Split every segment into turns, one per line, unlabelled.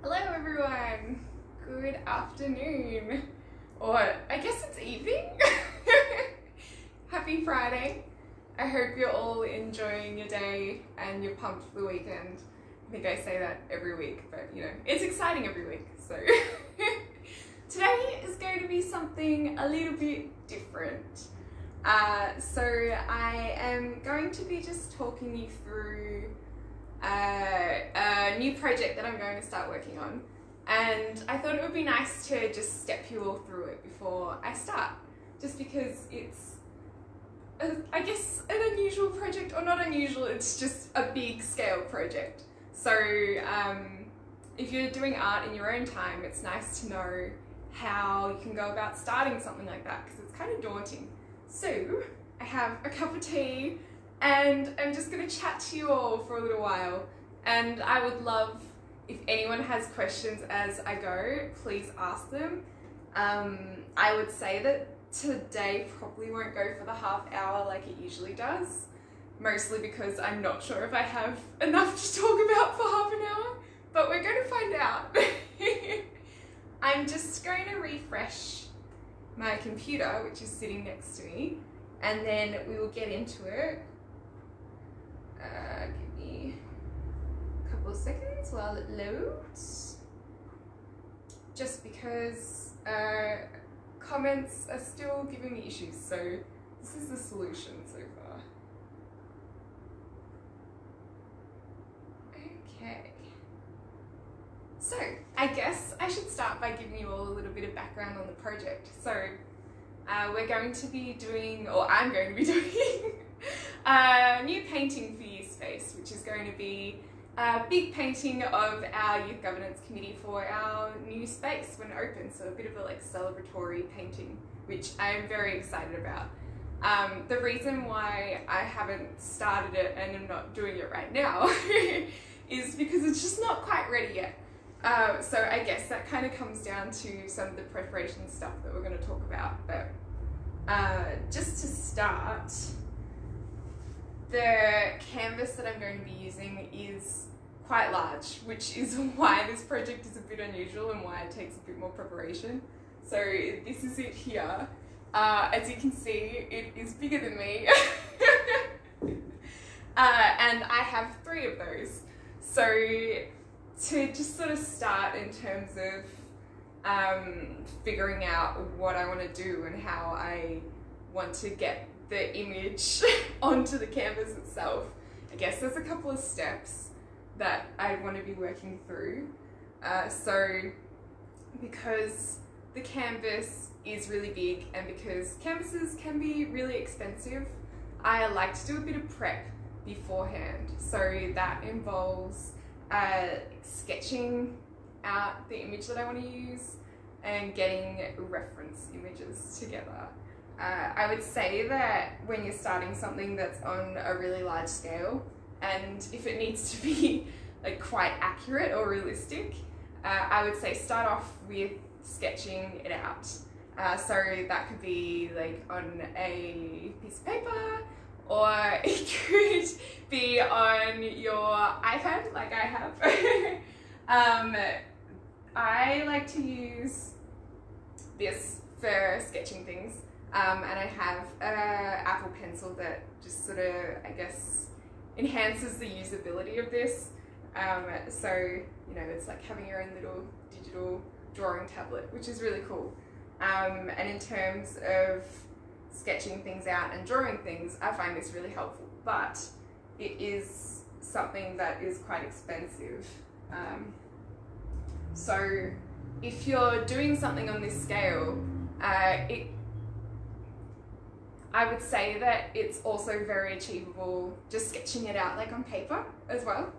Hello everyone, good afternoon, or I guess it's evening. Happy Friday. I hope you're all enjoying your day and you're pumped for the weekend. I think I say that every week, but it's exciting every week. So today is going to be something a little bit different. So I am going to be just talking you through a new project that I'm going to start working on, and I thought it would be nice to just step you all through it before I start, just because it's I guess an unusual project, or not unusual, it's just a big scale project. So if you're doing art in your own time, it's nice to know how you can go about starting something like that, because it's kind of daunting. So I have a cup of tea and I'm just going to chat to you all for a little while, and I would love if anyone has questions as I go, please ask them. I would say that today probably won't go for the half hour like it usually does, mostly because I'm not sure if I have enough to talk about for half an hour, but we're going to find out. I'm just going to refresh my computer, which is sitting next to me, and then we will get into it. Give me a couple of seconds while it loads, just because comments are still giving me issues, so this is the solution so far. Okay, so I guess I should start by giving you all a little bit of background on the project. So we're going to be doing, or I'm going to be doing a new painting for Youth Space, which is going to be a big painting of our Youth Governance Committee for our new space when it opens, so a bit of a celebratory painting, which I'm very excited about. The reason why I haven't started it and I'm not doing it right now is because it's just not quite ready yet. So I guess that kind of comes down to some of the preparation stuff that we're going to talk about, but just to start, the canvas that I'm going to be using is quite large, which is why this project is a bit unusual and why it takes a bit more preparation. So this is it here. As you can see, it is bigger than me. And I have 3 of those. So to just sort of start in terms of figuring out what I want to do and how I want to get the image onto the canvas itself, I guess there's a couple of steps that I want to be working through. So because the canvas is really big and because canvases can be really expensive, I like to do a bit of prep beforehand. So that involves sketching out the image that I want to use and getting reference images together. I would say that when you're starting something that's on a really large scale, and if it needs to be quite accurate or realistic, I would say start off with sketching it out. So that could be on a piece of paper, or it could be on your iPad like I have. I like to use this for sketching things, and I have an Apple Pencil that just sort of, I guess, enhances the usability of this. So, it's like having your own little digital drawing tablet, which is really cool. And in terms of sketching things out and drawing things, I find this really helpful, but it is something that is quite expensive. So if you're doing something on this scale, I would say that it's also very achievable just sketching it out on paper as well,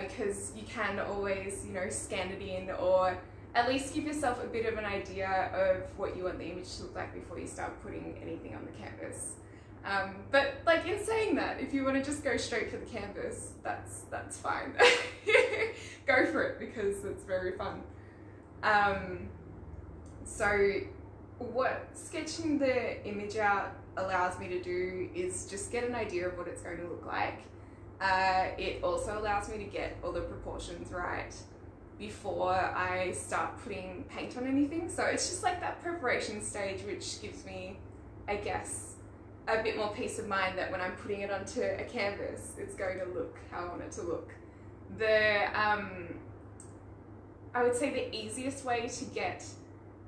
because you can always, scan it in, or at least give yourself a bit of an idea of what you want the image to look like before you start putting anything on the canvas. But in saying that, if you want to just go straight for the canvas, that's fine. Go for it, because it's very fun. So what sketching the image out allows me to do is just get an idea of what it's going to look like. It also allows me to get all the proportions right. before I start putting paint on anything. So it's just like that preparation stage, which gives me, I guess, a bit more peace of mind that when I'm putting it onto a canvas, it's going to look how I want it to look. I would say the easiest way to get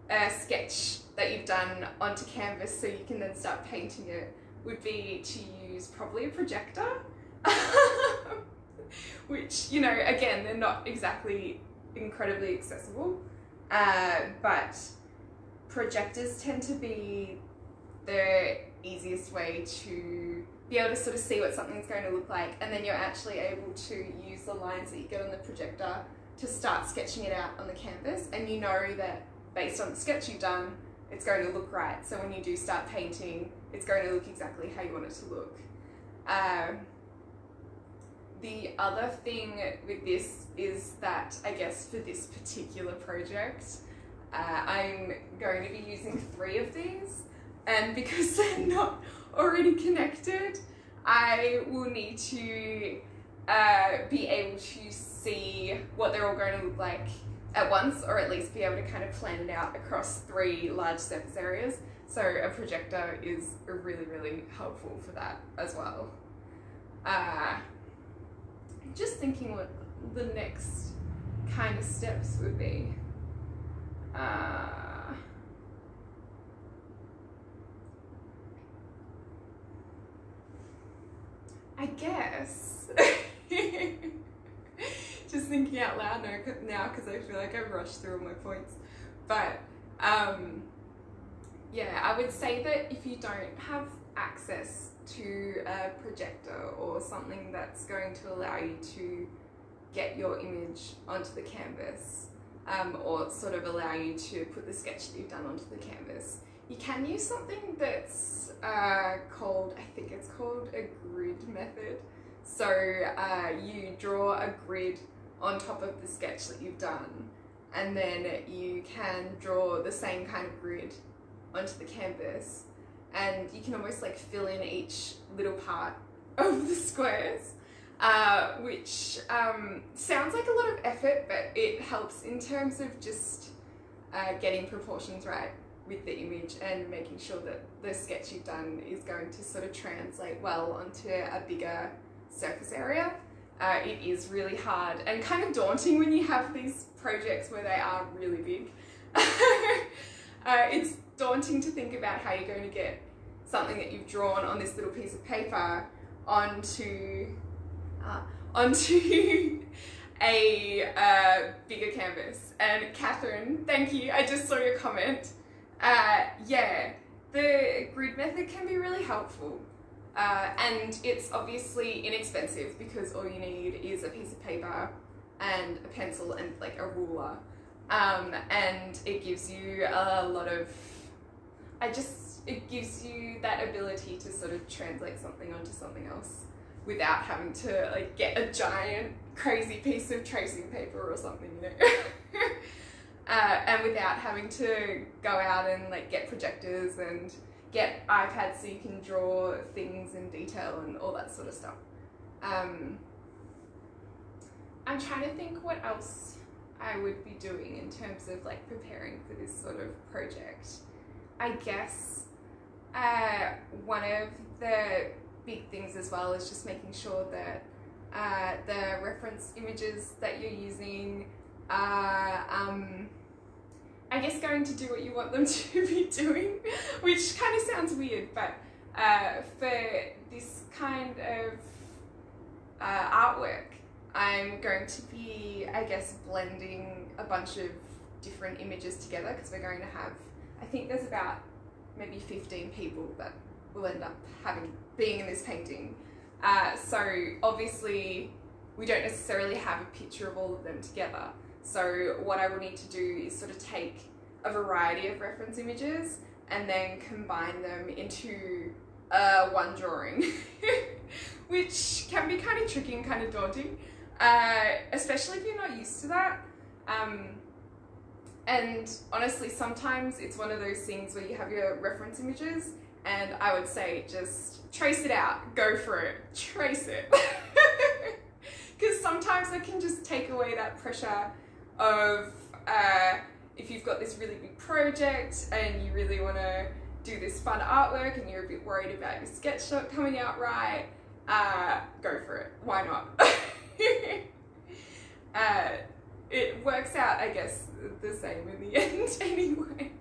a sketch that you've done onto canvas so you can then start painting it would be to use probably a projector. Which, you know, again, they're not exactly incredibly accessible, but projectors tend to be the easiest way to be able to sort of see what something's going to look like, and then you're actually able to use the lines that you get on the projector to start sketching it out on the canvas, and you know that based on the sketch you've done, it's going to look right. So when you do start painting, it's going to look exactly how you want it to look. The other thing with this is that, I guess for this particular project, I'm going to be using 3 of these, and because they're not already connected, I will need to be able to see what they're all going to look like at once, or at least be able to kind of plan it out across 3 large surface areas. So a projector is really, really helpful for that as well. Just thinking what the next kind of steps would be. I guess, just thinking out loud now because I feel like I've rushed through all my points, but yeah, I would say that if you don't have access to a projector or something that's going to allow you to get your image onto the canvas, or sort of allow you to put the sketch that you've done onto the canvas, you can use something that's called, I think it's called a grid method. So you draw a grid on top of the sketch that you've done, and then you can draw the same kind of grid onto the canvas, and you can almost like fill in each little part of the squares, which sounds like a lot of effort, but it helps in terms of just getting proportions right with the image and making sure that the sketch you've done is going to sort of translate well onto a bigger surface area. It is really hard and kind of daunting when you have these projects where they are really big. It's daunting to think about how you're going to get something that you've drawn on this little piece of paper onto a bigger canvas. And Catherine, thank you, I just saw your comment. Yeah, the grid method can be really helpful. And it's obviously inexpensive because all you need is a piece of paper and a pencil and like a ruler. And it gives you a lot of, it gives you that ability to sort of translate something onto something else without having to like get a giant crazy piece of tracing paper or something, you know. And without having to go out and like get projectors and get iPads so you can draw things in detail and all that sort of stuff. I'm trying to think what else I would be doing in terms of like preparing for this sort of project. I guess one of the big things as well is just making sure that the reference images that you're using are I guess going to do what you want them to be doing, which kind of sounds weird, but for this kind of artwork, I'm going to be, I guess, blending a bunch of different images together because we're going to have, I think there's about maybe 15 people that will end up being in this painting. So obviously we don't necessarily have a picture of all of them together. So what I will need to do is sort of take a variety of reference images and then combine them into one drawing, which can be kind of tricky and kind of daunting, especially if you're not used to that. And honestly, sometimes it's one of those things where you have your reference images and I would say just trace it out, go for it, trace it. Because sometimes it can just take away that pressure of if you've got this really big project and you really want to do this fun artwork and you're a bit worried about your sketch not coming out right, go for it. Why not? It works out, I guess, the same in the end anyway.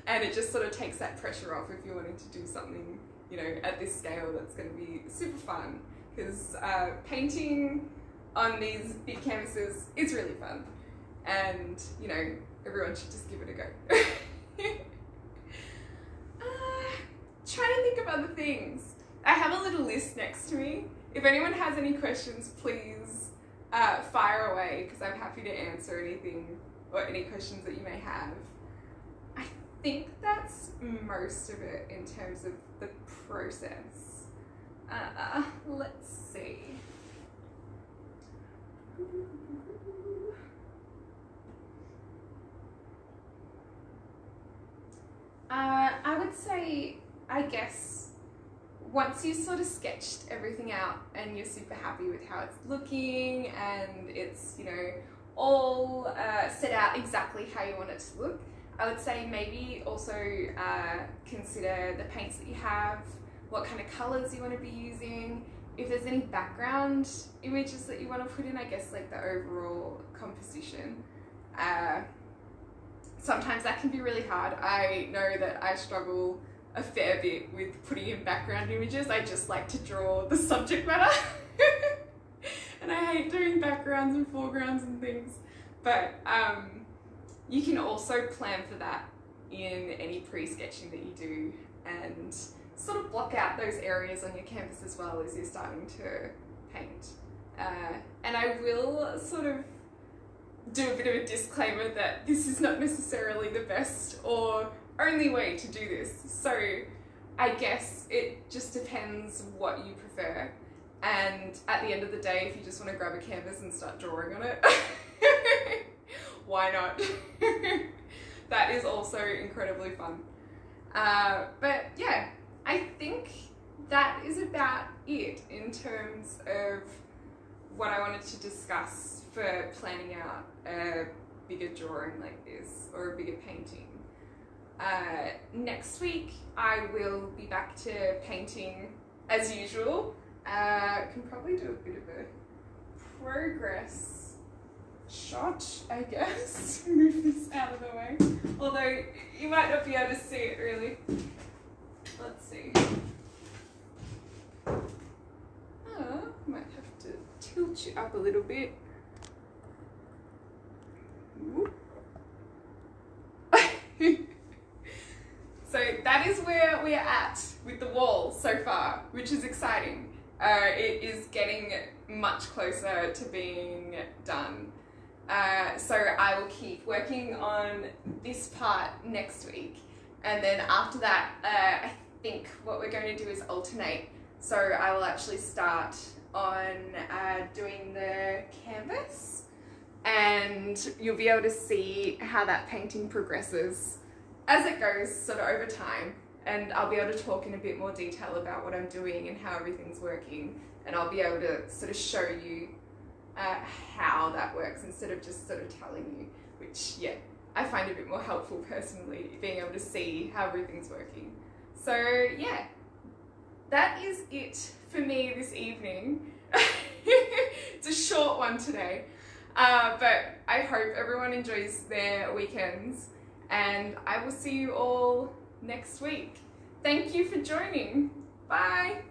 And it just sort of takes that pressure off if you're wanting to do something, you know, at this scale that's going to be super fun. Because painting on these big canvases is really fun. And, you know, everyone should just give it a go. Trying to think of other things. I have a little list next to me. If anyone has any questions, please fire away, because I'm happy to answer anything or any questions that you may have. I think that's most of it in terms of the process. Let's see. I would say, I guess, once you've sort of sketched everything out and you're super happy with how it's looking and it's, you know, all set out exactly how you want it to look, I would say maybe also consider the paints that you have, what kind of colours you want to be using, if there's any background images that you want to put in, I guess like the overall composition. Sometimes that can be really hard. I know that I struggle a fair bit with putting in background images. I just like to draw the subject matter. And I hate doing backgrounds and foregrounds and things. But you can also plan for that in any pre-sketching that you do and sort of block out those areas on your canvas as well as you're starting to paint. And I will sort of do a bit of a disclaimer that this is not necessarily the best or only way to do this. So I guess it just depends what you prefer. And at the end of the day, if you just want to grab a canvas and start drawing on it, why not? That is also incredibly fun. But yeah, I think that is about it in terms of what I wanted to discuss for planning out a bigger drawing like this or a bigger painting. Next week I will be back to painting as usual. Can probably do a bit of a progress shot, I guess. Move this out of the way. Although you might not be able to see it really. Let's see. Might have to tilt you up a little bit. So that is where we're at with the wall so far, which is exciting. It is getting much closer to being done. So I will keep working on this part next week. And then after that, I think what we're going to do is alternate. So I will actually start on doing the canvas, and you'll be able to see how that painting progresses as it goes sort of over time. And I'll be able to talk in a bit more detail about what I'm doing and how everything's working. And I'll be able to sort of show you how that works instead of just sort of telling you, which, yeah, I find a bit more helpful personally, being able to see how everything's working. So yeah, that is it for me this evening. It's a short one today, but I hope everyone enjoys their weekends, and I will see you all next week. Thank you for joining. Bye.